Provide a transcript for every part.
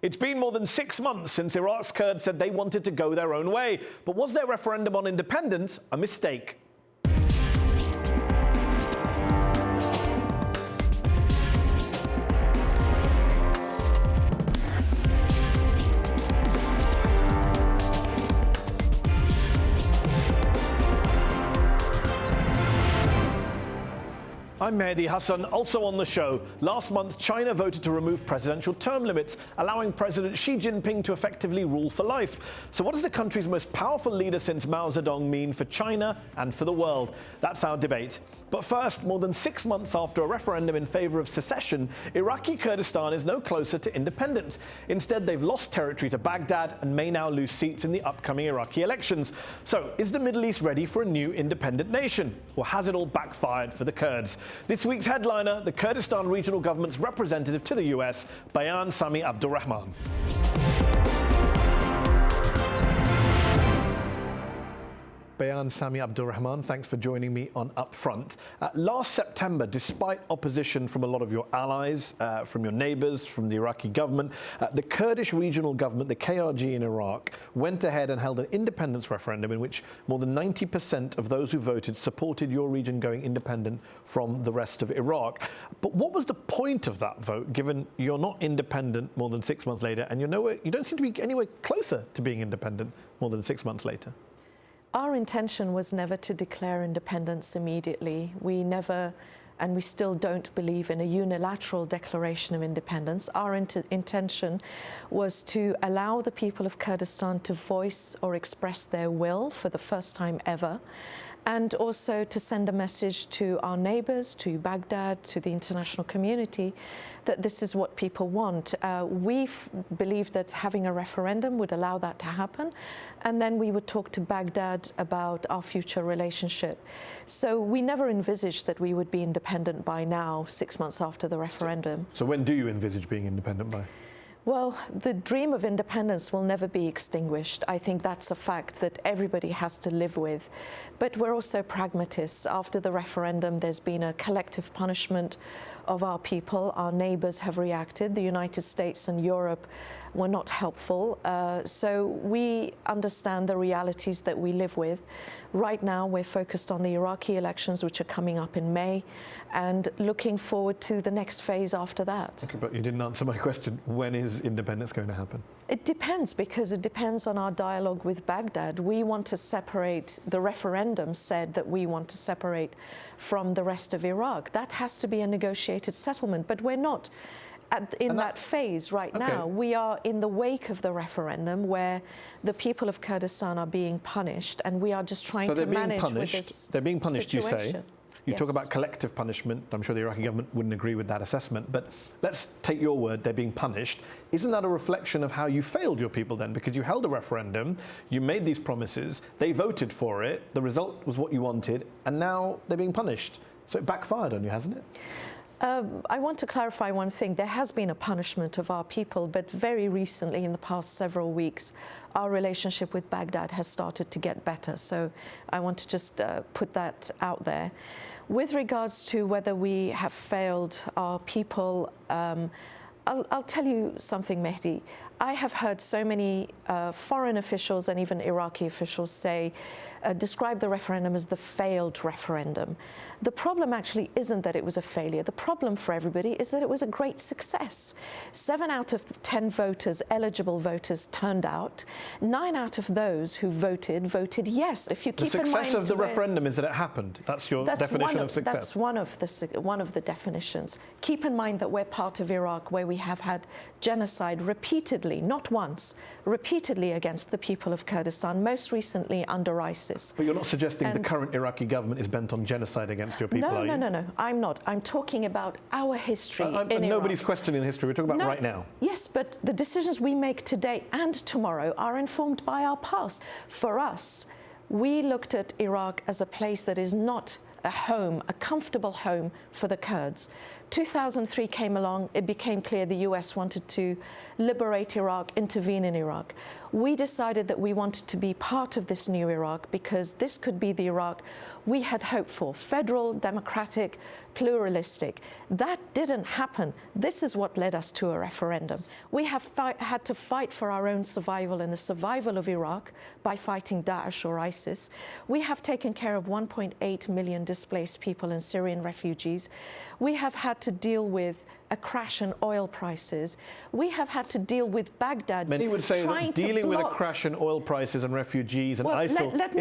It's been more than 6 months since Iraq's Kurds said they wanted to go their own way. But was their referendum on independence a mistake? I'm Mehdi Hassan, also on the show. Last month, China voted to remove presidential term limits, allowing President Xi Jinping to effectively rule for life. So what does the country's most powerful leader since Mao Zedong mean for China and for the world? That's our debate. But first, more than 6 months after a referendum in favor of secession, Iraqi Kurdistan is no closer to independence. Instead, they've lost territory to Baghdad and may now lose seats in the upcoming Iraqi elections. So, is the Middle East ready for a new independent nation? Or has it all backfired for the Kurds? This week's headliner, the Kurdistan Regional Government's representative to the US, Bayan Sami Abdul Rahman. Bayan Sami Abdul Rahman, thanks for joining me on UpFront. Last September, despite opposition from a lot of your allies, from your neighbours, from the Iraqi government, the Kurdish Regional Government, the KRG in Iraq, went ahead and held an independence referendum in which more than 90% of those who voted supported your region going independent from the rest of Iraq. But what was the point of that vote, given you're not independent more than 6 months later, and you don't seem to be anywhere closer to being independent more than 6 months later? Our intention was never to declare independence immediately. We never, and we still don't believe in a unilateral declaration of independence. Our intention was to allow the people of Kurdistan to voice or express their will for the first time ever, and also to send a message to our neighbours, to Baghdad, to the international community, that this is what people want. We believe that having a referendum would allow that to happen, and then we would talk to Baghdad about our future relationship. So we never envisaged that we would be independent by now, 6 months after the referendum. So when do you envisage being independent by? Well, the dream of independence will never be extinguished. I think that's a fact that everybody has to live with. But we're also pragmatists. After the referendum, there's been a collective punishment of our people. Our neighbours have reacted. The United States and Europe were not helpful. So we understand the realities that we live with. Right now, we're focused on the Iraqi elections, which are coming up in May, and looking forward to the next phase after that. Okay, but you didn't answer my question. When is independence going to happen? It depends, because it depends on our dialogue with Baghdad. We want to separate, the referendum said that we want to separate from the rest of Iraq. That has to be a negotiated settlement, but we're not in that phase right now. We are in the wake of the referendum, where the people of Kurdistan are being punished, and we are just trying to manage with this They're being punished, situation. you say. You talk about collective punishment. I'm sure the Iraqi government wouldn't agree with that assessment, but let's take your word, they're being punished. Isn't that a reflection of how you failed your people then? Because you held a referendum, you made these promises, they voted for it, the result was what you wanted, and now they're being punished. So it backfired on you, hasn't it? I want to clarify one thing. There has been a punishment of our people, but very recently, in the past several weeks, our relationship with Baghdad has started to get better. So I want to just put that out there. With regards to whether we have failed our people, I'll tell you something, Mehdi. I have heard so many foreign officials and even Iraqi officials describe the referendum as the failed referendum. The problem actually isn't that it was a failure. The problem for everybody is that it was a great success. 7 out of 10 voters, eligible voters, turned out. 9 out of those who voted yes. If you keep in mind, the success of the referendum is that it happened. That's your definition of success. That's one of the definitions. Keep in mind that we're part of Iraq, where we have had genocide repeatedly, not once, repeatedly against the people of Kurdistan, most recently under ISIS. But you're not suggesting the current Iraqi government is bent on genocide against your people, are you? No, I'm not. I'm talking about our history in Iraq. Nobody's questioning history. We're talking about right now. Yes, but the decisions we make today and tomorrow are informed by our past. For us, we looked at Iraq as a place that is not a home, a comfortable home for the Kurds. 2003 came along, it became clear the US wanted to liberate Iraq, intervene in Iraq. We decided that we wanted to be part of this new Iraq because this could be the Iraq we had hoped for, federal, democratic, pluralistic. That didn't happen. This is what led us to a referendum. We have had to fight for our own survival and the survival of Iraq by fighting Daesh or ISIS. We have taken care of 1.8 million displaced people and Syrian refugees. We have had to deal with a crash in oil prices. We have had to deal with Baghdad. Many would say that dealing with a crash in oil prices and refugees and ISIL let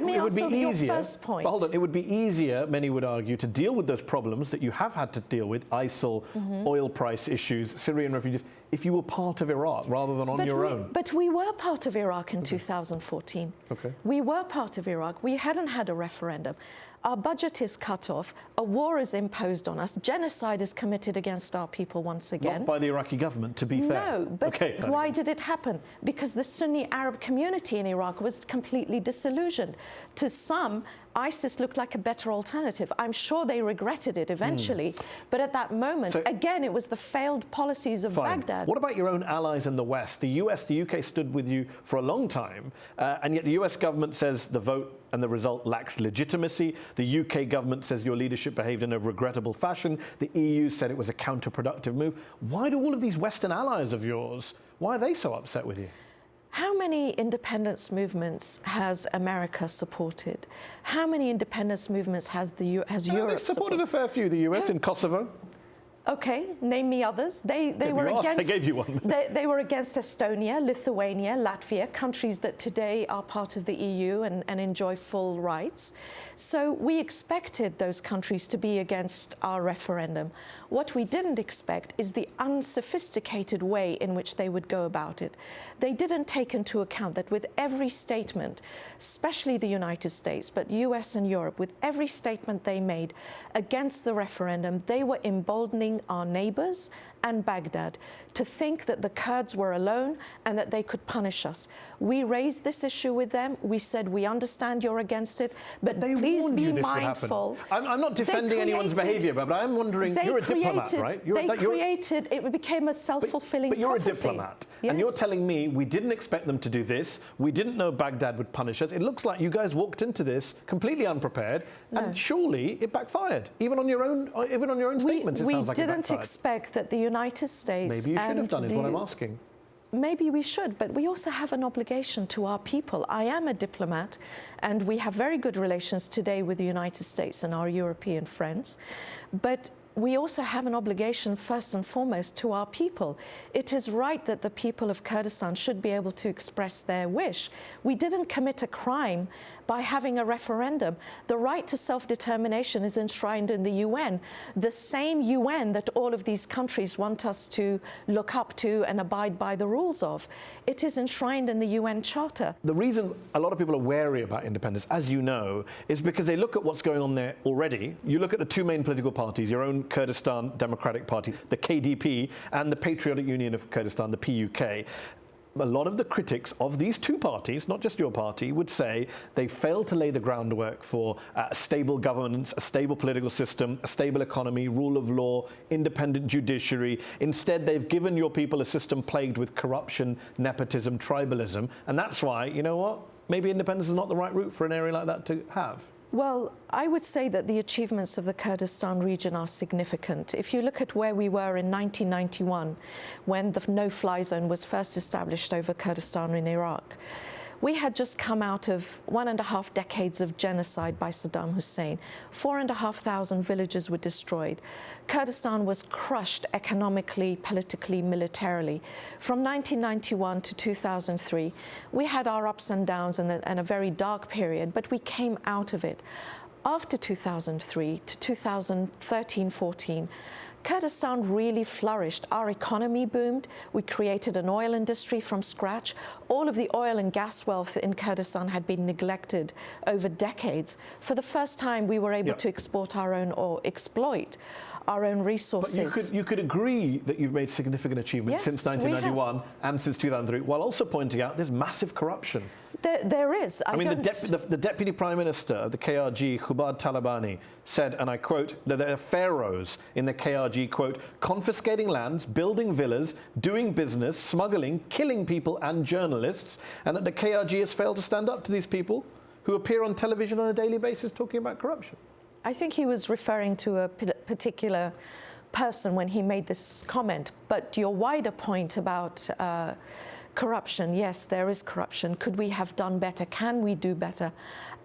me answer your first point. But hold on, it would be easier, many would argue, to deal with those problems that you have had to deal with, ISIL, oil price issues, Syrian refugees, if you were part of Iraq rather than on your own. But we were part of Iraq in 2014. Okay. We were part of Iraq. We hadn't had a referendum. Our budget is cut off. A war is imposed on us. Genocide is committed against our people once again. Not by the Iraqi government, to be fair. No, but why did it happen? Because the Sunni Arab community in Iraq was completely disillusioned. To some, ISIS looked like a better alternative. I'm sure they regretted it eventually, but at that moment, again, it was the failed policies of Baghdad. What about your own allies in the West? The US, the UK stood with you for a long time, and yet the US government says the vote and the result lacks legitimacy. The UK government says your leadership behaved in a regrettable fashion. The EU said it was a counterproductive move. Why do all of these Western allies of yours, why are they so upset with you? How many independence movements has America supported? How many independence movements has Europe They've supported a fair few. The US in Kosovo. Okay, name me others. They were against. I gave you one. They were against Estonia, Lithuania, Latvia, countries that today are part of the EU and enjoy full rights. So we expected those countries to be against our referendum. What we didn't expect is the unsophisticated way in which they would go about it. They didn't take into account that with every statement, especially the United States, but US and Europe, with every statement they made against the referendum, they were emboldening our neighbors and Baghdad to think that the Kurds were alone and that they could punish us. We raised this issue with them. We said, we understand you're against it, but please be mindful. I'm not defending anyone's behaviour, but I'm wondering, you're a diplomat, right? It became a self-fulfilling prophecy. But you're a diplomat, and you're telling me we didn't expect them to do this, we didn't know Baghdad would punish us. It looks like you guys walked into this completely unprepared, and surely it backfired. Even on your own statements, it sounds like it backfired. We didn't expect that the United States. Maybe you should have done, is what I'm asking. Maybe we should, but we also have an obligation to our people. I am a diplomat, and we have very good relations today with the United States and our European friends. But we also have an obligation, first and foremost, to our people. It is right that the people of Kurdistan should be able to express their wish. We didn't commit a crime by having a referendum. The right to self-determination is enshrined in the UN, the same UN that all of these countries want us to look up to and abide by the rules of. It is enshrined in the UN Charter. The reason a lot of people are wary about independence, as you know, is because they look at what's going on there already. You look at the two main political parties, your own Kurdistan Democratic Party, the KDP, and the Patriotic Union of Kurdistan, the PUK. A lot of the critics of these two parties, not just your party, would say they failed to lay the groundwork for a stable governance, a stable political system, a stable economy, rule of law, independent judiciary. Instead, they've given your people a system plagued with corruption, nepotism, tribalism. And that's why, you know what, maybe independence is not the right route for an area like that to have. Well, I would say that the achievements of the Kurdistan region are significant. If you look at where we were in 1991, when the no-fly zone was first established over Kurdistan in Iraq, we had just come out of 1.5 decades of genocide by Saddam Hussein. 4,500 villages were destroyed. Kurdistan was crushed economically, politically, militarily. From 1991 to 2003, we had our ups and downs and a very dark period, but we came out of it. After 2003 to 2013-14, Kurdistan really flourished. Our economy boomed. We created an oil industry from scratch. All of the oil and gas wealth in Kurdistan had been neglected over decades. For the first time, we were able to export our own or exploit our own resources. But you could agree that you've made significant achievements since 1991 and since 2003, while also pointing out there's massive corruption. There is. I mean, the Deputy Prime Minister of the KRG, Khubad Talabani, said, and I quote, that there are pharaohs in the KRG, quote, confiscating lands, building villas, doing business, smuggling, killing people and journalists, and that the KRG has failed to stand up to these people who appear on television on a daily basis talking about corruption. I think he was referring to a particular person when he made this comment, but your wider point about corruption, yes, there is corruption. Could we have done better? Can we do better?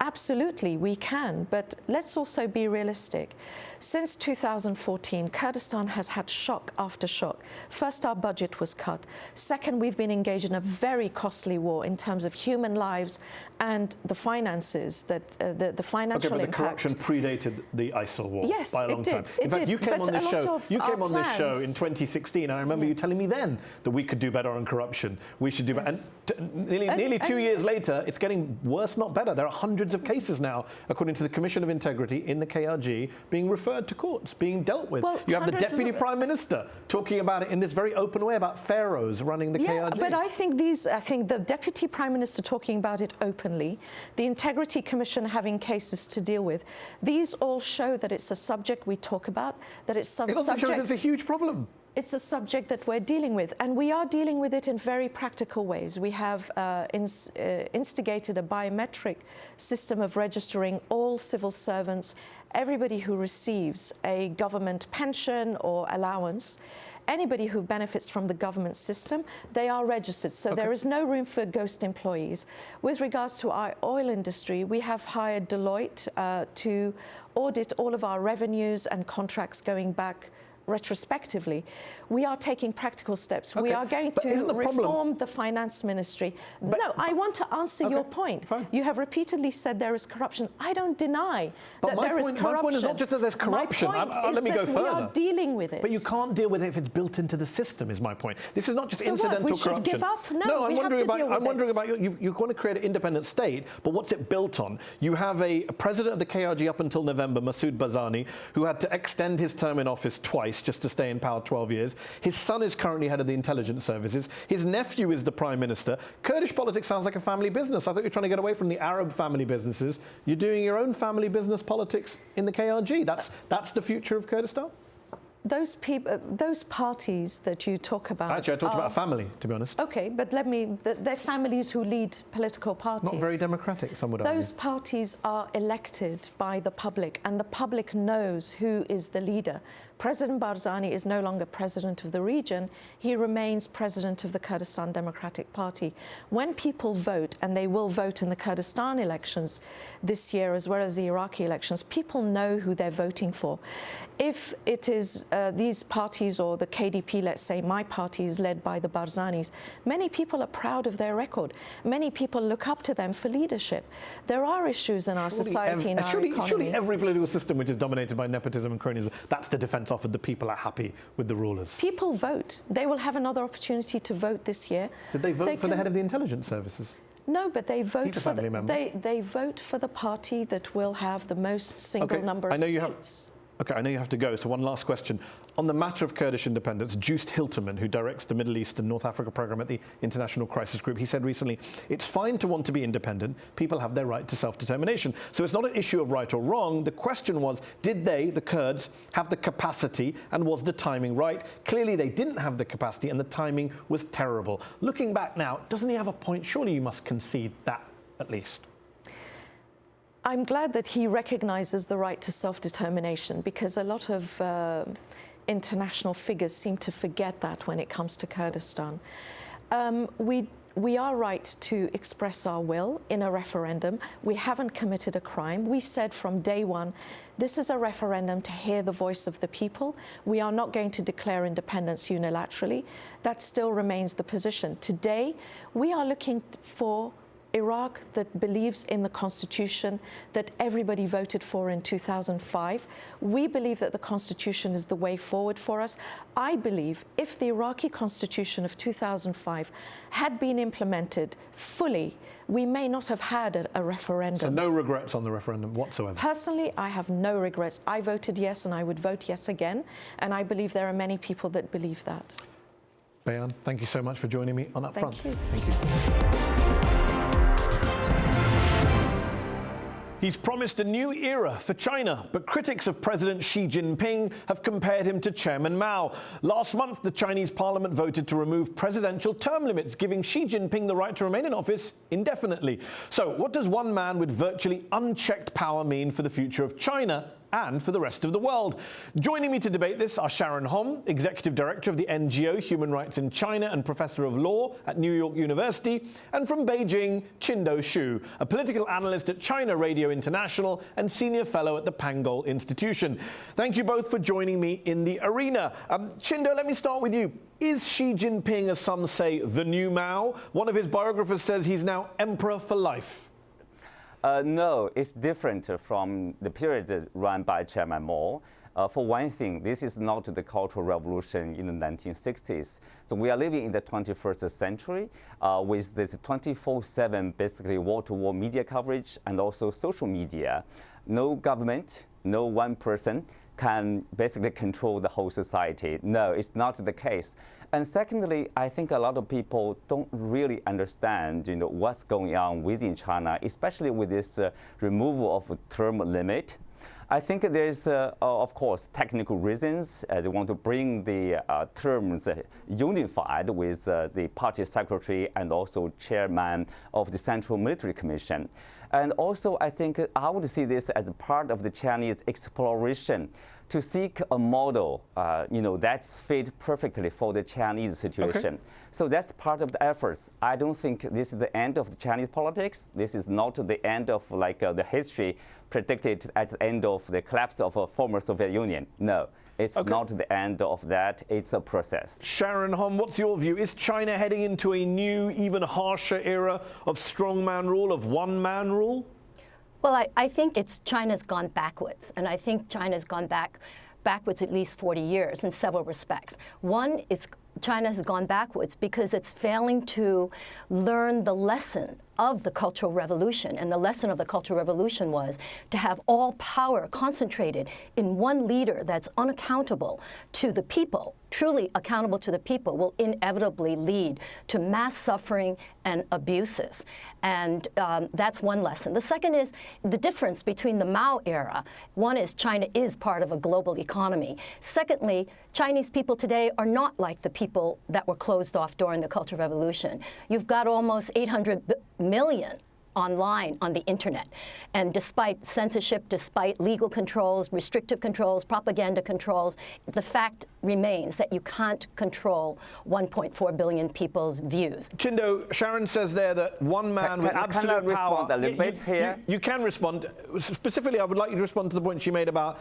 Absolutely, we can, but let's also be realistic. Since 2014, Kurdistan has had shock after shock. First, our budget was cut. Second, we've been engaged in a very costly war in terms of human lives and the finances, that the financial impact. Okay, but the corruption predated the ISIL war by a long time. It in fact, did. you came on this show. You came on this show plans in 2016, and I remember you telling me then that we could do better on corruption. We should do better. And nearly 2 years later, it's getting worse, not better. There are hundreds of cases now, according to the Commission of Integrity in the KRG, being referred to courts, being dealt with. Well, you have the Deputy Prime Minister talking about it in this very open way about pharaohs running the KRG. But I think the Deputy Prime Minister talking about it openly, the Integrity Commission having cases to deal with, these all show that it's a subject we talk about, that it's some subject. It also shows it's a huge problem. It's a subject that we're dealing with, and we are dealing with it in very practical ways. We have instigated a biometric system of registering all civil servants, everybody who receives a government pension or allowance, anybody who benefits from the government system, they are registered. So there is no room for ghost employees. With regards to our oil industry, we have hired Deloitte to audit all of our revenues and contracts going back retrospectively. We are taking practical steps. We are going to reform the finance ministry. No, I want to answer your point. Fine. You have repeatedly said there is corruption. I don't deny that there is corruption. My point is not just that there's corruption. Let me go further. We are dealing with it. But you can't deal with it if it's built into the system, is my point. This is not just incidental corruption. We should give up? No, I'm wondering about you want to create an independent state, but what's it built on? You have a president of the KRG up until November, Masoud Barzani, who had to extend his term in office twice just to stay in power 12 years. His son is currently head of the intelligence services. His nephew is the prime minister. Kurdish politics sounds like a family business. I thought you're trying to get away from the Arab family businesses. You're doing your own family business politics in the KRG. That's the future of Kurdistan? Those people, those parties that you talk about. Actually, I talked about a family, to be honest. Okay, but they're families who lead political parties. Not very democratic, some would argue. Those parties are elected by the public, and the public knows who is the leader. President Barzani is no longer president of the region. He remains president of the Kurdistan Democratic Party. When people vote, and they will vote in the Kurdistan elections this year as well as the Iraqi elections, people know who they're voting for. If it is these parties or the KDP, let's say my party is led by the Barzanis, many people are proud of their record. Many people look up to them for leadership. There are issues in our society, in our economy. Surely every political system which is dominated by nepotism and cronyism, that's the defence offered. The people are happy with the rulers. People vote. They will have another opportunity to vote this year. Did they vote for the head of the intelligence services? No, but they vote for they vote for the party that will have the most single number of seats. I know you have to go, so one last question. On the matter of Kurdish independence, Joost, who directs the Middle East and North Africa program at the International Crisis Group, he said recently, it's fine to want to be independent. People have their right to self-determination. So it's not an issue of right or wrong. The question was, did they, the Kurds, have the capacity, and was the timing right? Clearly they didn't have the capacity, and the timing was terrible. Looking back now, doesn't he have a point? Surely you must concede that, at least. I'm glad that he recognises the right to self-determination, because a lot of international figures seem to forget that when it comes to Kurdistan. We are right to express our will in a referendum. We haven't committed a crime. We said from day one, this is a referendum to hear the voice of the people. We are not going to declare independence unilaterally. That still remains the position. Today, we are looking for Iraq that believes in the constitution that everybody voted for in 2005. We believe that the constitution is the way forward for us. I believe if the Iraqi constitution of 2005 had been implemented fully, we may not have had a referendum. So no regrets on the referendum whatsoever? Personally, I have no regrets. I voted yes, and I would vote yes again, and I believe there are many people that believe that. Bayan, thank you so much for joining me on UpFront. Thank you. Thank you. He's promised a new era for China, but critics of President Xi Jinping have compared him to Chairman Mao. Last month, the Chinese parliament voted to remove presidential term limits, giving Xi Jinping the right to remain in office indefinitely. So, what does one man with virtually unchecked power mean for the future of China and for the rest of the world? Joining me to debate this are Sharon Hom, Executive Director of the NGO Human Rights in China and Professor of Law at New York University, and from Beijing, Qinduo Xu, a political analyst at China Radio International and Senior Fellow at the Pangoal Institution. Thank you both for joining me in the arena. Qinduo, let me start with you. Is Xi Jinping, as some say, the new Mao? One of his biographers says he's now emperor for life. No, it's different from the period run by Chairman Mao. For one thing, this is not the Cultural Revolution in the 1960s. So we are living in the 21st century with this 24/7 basically wall-to-wall media coverage and also social media. No government, no one person can basically control the whole society. No, it's not the case. And secondly, I think a lot of people don't really understand, what's going on within China, especially with this removal of term limit. I think there's, of course, technical reasons. They want to bring the terms unified with the party secretary and also chairman of the Central Military Commission. And also, I think I would see this as part of the Chinese exploration to seek a model, that's fit perfectly for the Chinese situation. Okay. So that's part of the efforts. I don't think this is the end of the Chinese politics. This is not the end of the history predicted at the end of the collapse of a former Soviet Union. No, it's not the end of that. It's a process. Sharon Hom, what's your view? Is China heading into a new, even harsher era of strongman rule, of one-man rule? Well, I think China's gone backwards, and I think China's gone backwards at least 40 years in several respects. One, China has gone backwards because it's failing to learn the lesson of the Cultural Revolution. And the lesson of the Cultural Revolution was to have all power concentrated in one leader that's unaccountable to the people, truly accountable to the people, will inevitably lead to mass suffering and abuses. And that's one lesson. The second is the difference between the Mao era. One is China is part of a global economy. Secondly, Chinese people today are not like the people that were closed off during the Cultural Revolution. You've got almost 800 million online on the internet. And despite censorship, despite legal controls, restrictive controls, propaganda controls, the fact remains that you can't control 1.4 billion people's views. Qinduo, Sharon says there that one man with absolute power... Can I respond a little bit here? You can respond. Specifically, I would like you to respond to the point she made about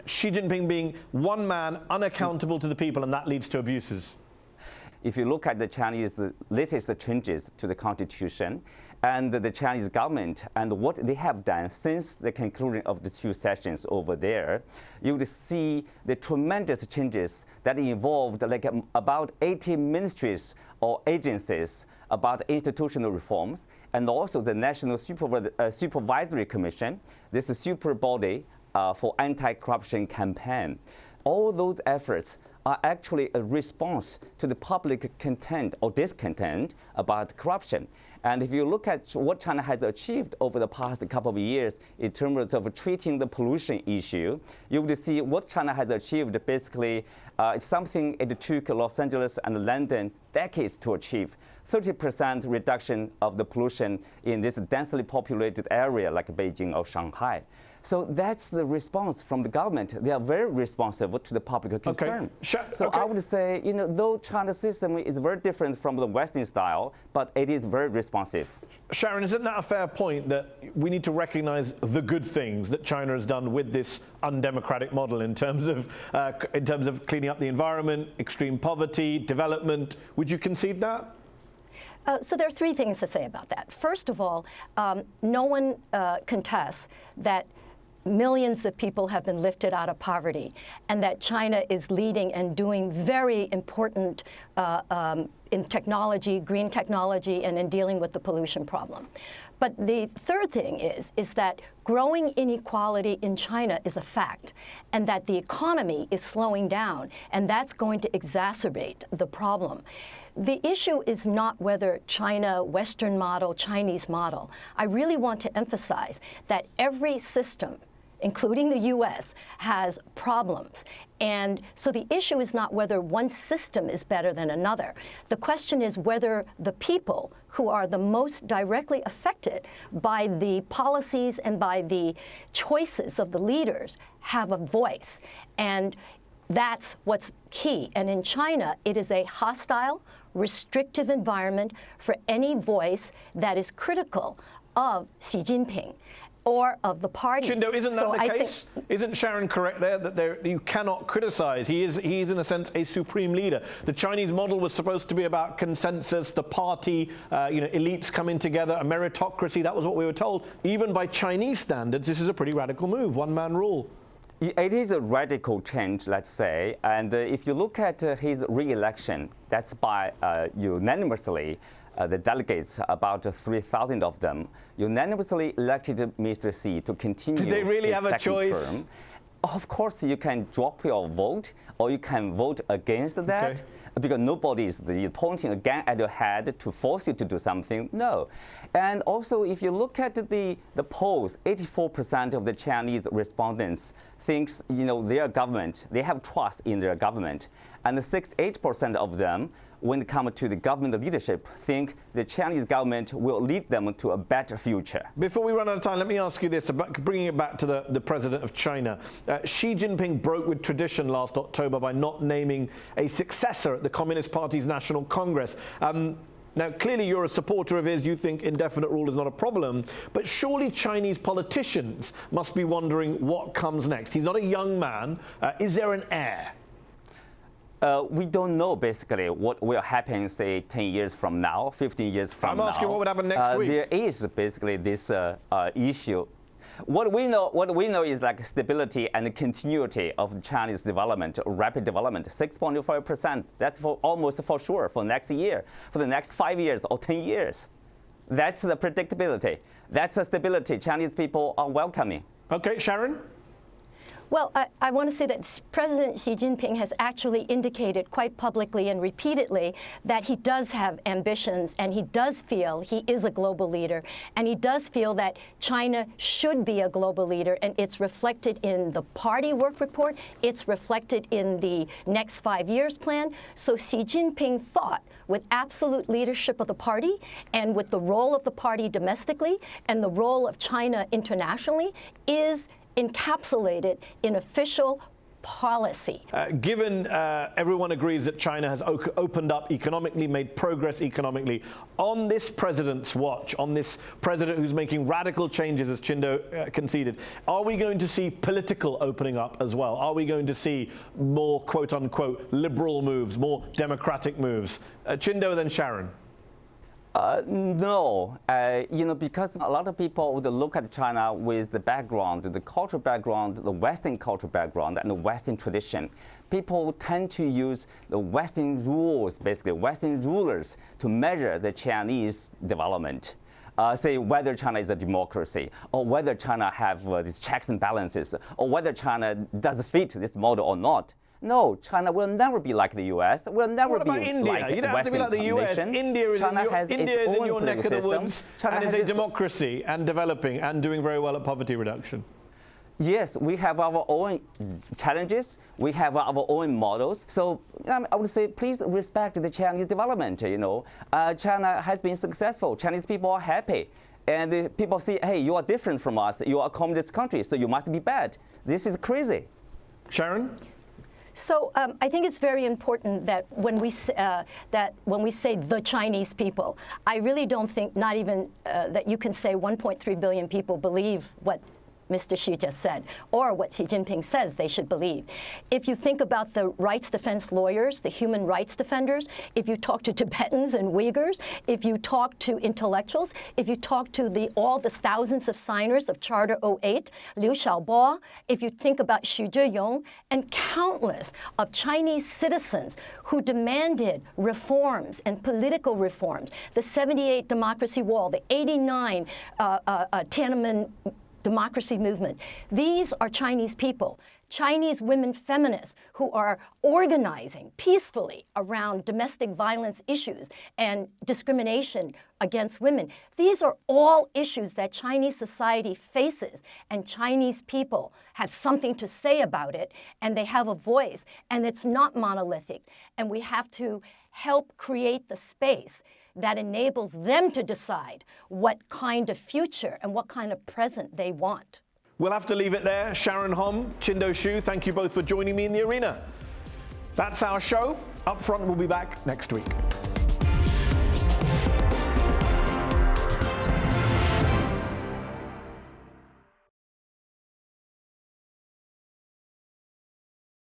Xi Jinping being one man, unaccountable to the people, and that leads to abuses. If you look at the Chinese latest changes to the constitution and the Chinese government and what they have done since the conclusion of the two sessions over there, you would see the tremendous changes that involved about 80 ministries or agencies, about institutional reforms, and also the National Supervisory Commission, this is super body for anti-corruption campaign. All those efforts are actually a response to the public content or discontent about corruption. And if you look at what China has achieved over the past couple of years in terms of treating the pollution issue, you would see what China has achieved basically it's something it took Los Angeles and London decades to achieve. 30% reduction of the pollution in this densely populated area like Beijing or Shanghai. So that's the response from the government. They are very responsive to the public concern. I would say, though China's system is very different from the Western style, but it is very responsive. Sharon, isn't that a fair point that we need to recognize the good things that China has done with this undemocratic model in terms of cleaning up the environment, extreme poverty, development? Would you concede that? So there are three things to say about that. First of all, no one contests that millions of people have been lifted out of poverty, and that China is leading and doing very important in technology, green technology, and in dealing with the pollution problem. But the third thing is that growing inequality in China is a fact, and that the economy is slowing down, and that's going to exacerbate the problem. The issue is not whether China, Western model, Chinese model. I really want to emphasize that every system, including the U.S., has problems. And so the issue is not whether one system is better than another. The question is whether the people who are the most directly affected by the policies and by the choices of the leaders have a voice. And that's what's key. And in China, it is a hostile, restrictive environment for any voice that is critical of Xi Jinping or of the party. Qinduo, isn't that the case? Isn't Sharon correct there that you cannot criticize? He is in a sense a supreme leader. The Chinese model was supposed to be about consensus, the party, elites coming together, a meritocracy. That was what we were told. Even by Chinese standards, this is a pretty radical move, one-man rule. It is a radical change, let's say, and if you look at his re-election, that's by unanimously, the delegates, about 3,000 of them, unanimously elected Mr. Xi to continue. Did they really his have a choice? Term. Of course, you can drop your vote, or you can vote against that. Okay. Because nobody is pointing a gun at your head to force you to do something. No. And also, if you look at the polls, 84% of the Chinese respondents thinks, their government, they have trust in their government. And 68% of them, when it comes to the government leadership, think the Chinese government will lead them to a better future. Before we run out of time, let me ask you this, about bringing it back to the president of China. Xi Jinping broke with tradition last October by not naming a successor at the Communist Party's National Congress. Now, clearly you're a supporter of his, you think indefinite rule is not a problem, but surely Chinese politicians must be wondering what comes next. He's not a young man. Is there an heir? We don't know, basically, what will happen, say, 10 years from now, 15 years from now. I'm asking what would happen next week. There is basically this issue. What we know is like stability and continuity of Chinese development, rapid development, 6.5%. That's almost for sure for next year, for the next 5 years or 10 years. That's the predictability. That's the stability Chinese people are welcoming. Okay, Sharon? Well, I want to say that President Xi Jinping has actually indicated quite publicly and repeatedly that he does have ambitions, and he does feel he is a global leader, and he does feel that China should be a global leader, and it's reflected in the party work report, it's reflected in the next 5 years plan. So Xi Jinping thought, with absolute leadership of the party and with the role of the party domestically and the role of China internationally, is encapsulated in official policy. Given everyone agrees that China has opened up economically, made progress economically, on this president's watch, on this president who's making radical changes, as Qinduo conceded, are we going to see political opening up as well? Are we going to see more quote-unquote liberal moves, more democratic moves? Qinduo, then Sharon. No, because a lot of people would look at China with the background, the cultural background, the Western cultural background, and the Western tradition. People tend to use the Western rules, basically Western rulers, to measure the Chinese development. Say whether China is a democracy, or whether China have these checks and balances, or whether China does fit this model or not. No, China will never be like the U.S. Will never be India? like You don't have to Western be like the U.S. nation. India is in your neck of the woods, and is a democracy and developing and doing very well at poverty reduction. Yes, we have our own challenges. We have our own models. So I would say, please respect the Chinese development. China has been successful. Chinese people are happy, and people say, "Hey, you are different from us. You are a communist country, so you must be bad." This is crazy. Sharon? So I think it's very important that when we say the Chinese people, I really don't think not even that you can say 1.3 billion people believe what Mr. Xi just said, or what Xi Jinping says they should believe. If you think about the rights defense lawyers, the human rights defenders, if you talk to Tibetans and Uyghurs, if you talk to intellectuals, if you talk to all the thousands of signers of Charter 08, Liu Xiaobo, if you think about Xu Zheyong, and countless of Chinese citizens who demanded reforms and political reforms, the 78 democracy wall, the 89 Terman democracy movement. These are Chinese people, Chinese women feminists who are organizing peacefully around domestic violence issues and discrimination against women. These are all issues that Chinese society faces, and Chinese people have something to say about it, and they have a voice, and it's not monolithic. And we have to help create the space that enables them to decide what kind of future and what kind of present they want. We'll have to leave it there. Sharon Hom, Qinduo Xu, thank you both for joining me in the arena. That's our show. UpFront will be back next week.